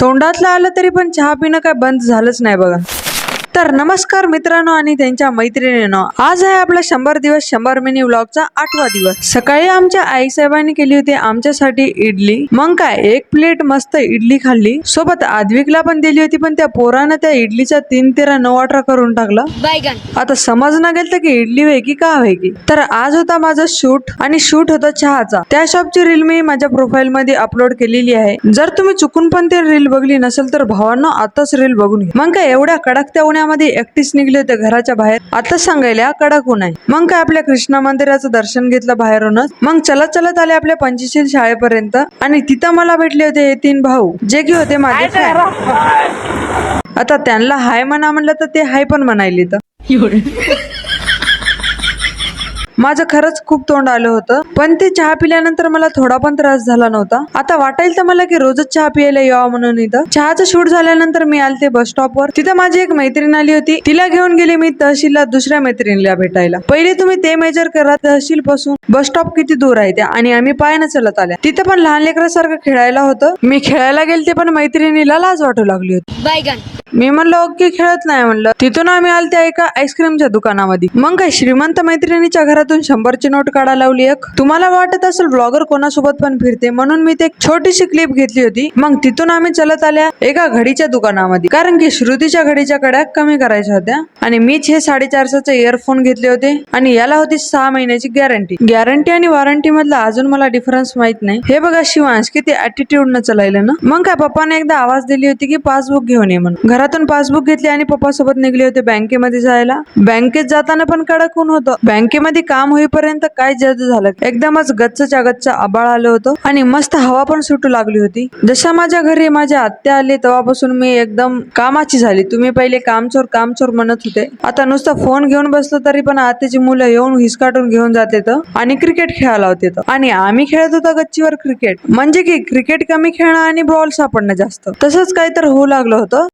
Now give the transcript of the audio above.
तोंडातला आलं तरी पण चहा पिणं काय बंद झालंच नाही बघा. तर नमस्कार मित्रांनो आणि त्यांच्या मैत्रिणींनो, आज आहे आपला 100 दिवस 100 मिनी व्लॉगचा 8वा दिवस. सकाळी आमच्या आईसाहेबांनी केली होती आमच्यासाठी इडली. मग काय एक प्लेट मस्त इडली खाल्ली, सोबत आद्विकला पण दिली होती. पण त्या पोरानं त्या इडलीचा 3 तेरा 9 18 करून टाकला. आता समजणं गेलं की इडली वेगळी का वेगळी. तर आज होता माझा शूट आणि शूट होता चहाचा. त्या शॉपची रील मी माझ्या प्रोफाईल मध्ये अपलोड केलेली आहे. जर तुम्ही चुकून पण ते रील बघली नसेल तर भावांनो आताच रील बघून घ्या. मग काय एवढ्या कडक त्या मध्ये एकटीच निघले होते घराच्या बाहेर. आता सांगायला कडक ऊन आहे. मग काय आपल्या कृष्णा मंदिराचं दर्शन घेतलं बाहेरूनच. मग चलत चलत आले आपल्या पंचशील शाळेपर्यंत आणि तिथं मला भेटले होते हे 3 भाऊ जे की होते माझे fan. आता त्यांना हाय म्हणा म्हणलं तर ते हाय पण म्हणायले तर माझं खरंच खूप तोंड आलं होतं. पण ते चहा पिल्यानंतर मला थोडा पण त्रास झाला नव्हता. आता वाटायला तर मला की रोजच चहा पियायला यावं म्हणून. इथं चहाचं शूट झाल्यानंतर मी आलते बस स्टॉपवर. तिथं माझी एक मैत्रीण आली होती. तिला घेऊन गेले मी तहसीलला दुसऱ्या मैत्रिणीला भेटायला. पहिले तुम्ही ते मेजर करा तहसील पासून बस स्टॉप किती दूर आहे त्या. आणि आम्ही पायानं चलत आल्या. तिथं पण लहान लेकरासारखं खेळायला होतं. मी खेळायला गेलते पण मैत्रिणीला लाज वाटू लागली होती. मी म्हणलं ओके खेळत नाही म्हणलं. तिथून आम्ही आलते एका आईस्क्रीमच्या दुकानामध्ये. मग काय श्रीमंत मैत्रिणीच्या घरातून 100ची नोट काढा लावली एक. तुम्हाला वाटत असेल ब्लॉगर कोणासोबत पण फिरते म्हणून मी ते छोटीशी क्लिप घेतली होती. मग तिथून आम्ही चलत आल्या एका घडीच्या दुकानामध्ये. कारण की श्रुतीच्या घडीच्या कड्या कमी करायच्या होत्या आणि मीच हे 450चे इयरफोन घेतले होते आणि याला होती 6 महिन्याची गॅरंटी आणि वॉरंटी मधला अजून मला डिफरन्स माहित नाही. हे बघा शिवांश किती ऍटिट्यूड न चालायलं ना. मग काय पप्पाने एकदा आवाज दिली होती की पासबुक घेऊन ये म्हणून. घरातून पासबुक घेतली आणि पप्पा सोबत निघले होते बँकेमध्ये जायला. बँकेत जाताना पण कडक ऊन होतं. बँकेमध्ये काम होईपर्यंत काय जादू झालं. एकदमच गच्चच्या गच्च आबाळ आलं होतं आणि मस्त हवा पण सुटू लागली होती. जशा माझ्या घरी माझ्या आत्या आली तेव्हापासून मी एकदम कामाची झाली. तुम्ही पहिले कामचोर म्हणत होते. आता नुसतं फोन घेऊन बसलो तरी पण आत्याची मुलं येऊन हिसकाटून घेऊन जाते आणि क्रिकेट खेळायला होते. आणि आम्ही खेळत होतो गच्चीवर क्रिकेट. म्हणजे की क्रिकेट कमी खेळणं आणि बॉल सापडणं जास्त. तसंच काही तर होऊ लागलं होतं.